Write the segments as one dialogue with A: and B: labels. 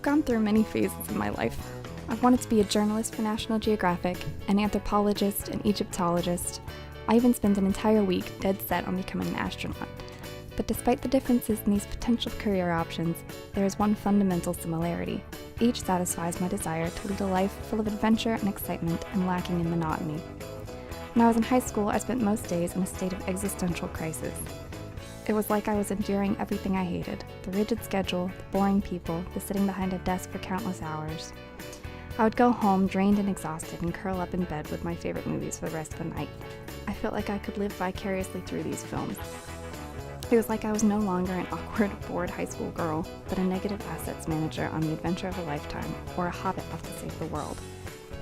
A: gone through many phases in my life. I wanted to be a journalist for National Geographic, an anthropologist, an Egyptologist. I even spent an entire week dead set on becoming an astronaut. But despite the differences in these potential career options, there is one fundamental similarity. Each satisfies my desire to lead a life full of adventure and excitement and lacking in monotony. When I was in high school, I spent most days in a state of existential crisis. It was like I was enduring everything I hated: the rigid schedule, the boring people, the sitting behind a desk for countless hours. I would go home drained and exhausted and curl up in bed with my favorite movies for the rest of the night. I felt like I could live vicariously through these films. It was like I was no longer an awkward, bored high school girl, but a negative assets manager on the adventure of a lifetime, or a hobbit off to save the world.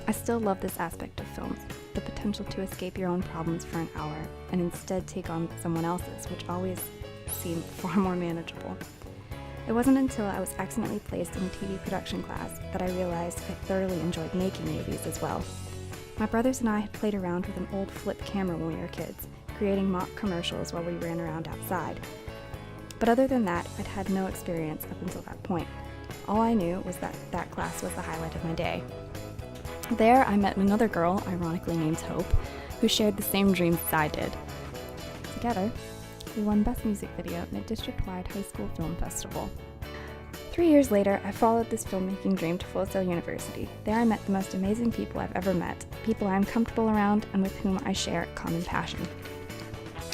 A: I still love this aspect of films, the potential to escape your own problems for an hour, and instead take on someone else's, which always seemed far more manageable. It wasn't until I was accidentally placed in a TV production class that I realized I thoroughly enjoyed making movies as well. My brothers and I had played around with an old flip camera when we were kids, creating mock commercials while we ran around outside. But other than that, I'd had no experience up until that point. All I knew was that that class was the highlight of my day. There, I met another girl, ironically named Hope, who shared the same dreams as I did. Together, we won Best Music Video in a district-wide high school film festival. 3 years later, I followed this filmmaking dream to Full Sail University. There I met the most amazing people I've ever met, people I am comfortable around and with whom I share a common passion.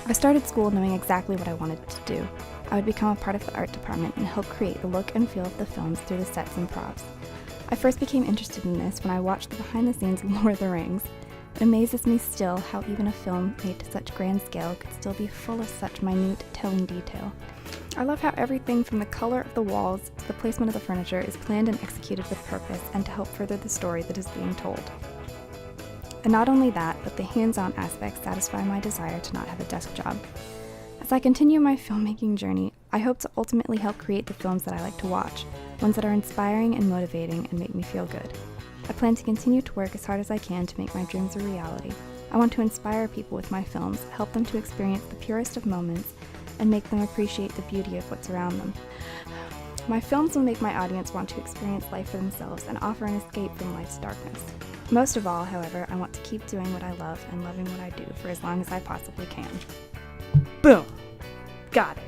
A: I started school knowing exactly what I wanted to do. I would become a part of the art department and help create the look and feel of the films through the sets and props. I first became interested in this when I watched the behind-the-scenes of Lord of the Rings. It amazes me still how even a film made to such grand scale could still be full of such minute, telling detail. I love how everything from the color of the walls to the placement of the furniture is planned and executed with purpose and to help further the story that is being told. And not only that, but the hands-on aspects satisfy my desire to not have a desk job. As I continue my filmmaking journey, I hope to ultimately help create the films that I like to watch, ones that are inspiring and motivating and make me feel good. I plan to continue to work as hard as I can to make my dreams a reality. I want to inspire people with my films, help them to experience the purest of moments, and make them appreciate the beauty of what's around them. My films will make my audience want to experience life for themselves and offer an escape from life's darkness. Most of all, however, I want to keep doing what I love and loving what I do for as long as I possibly can. Boom! Got it.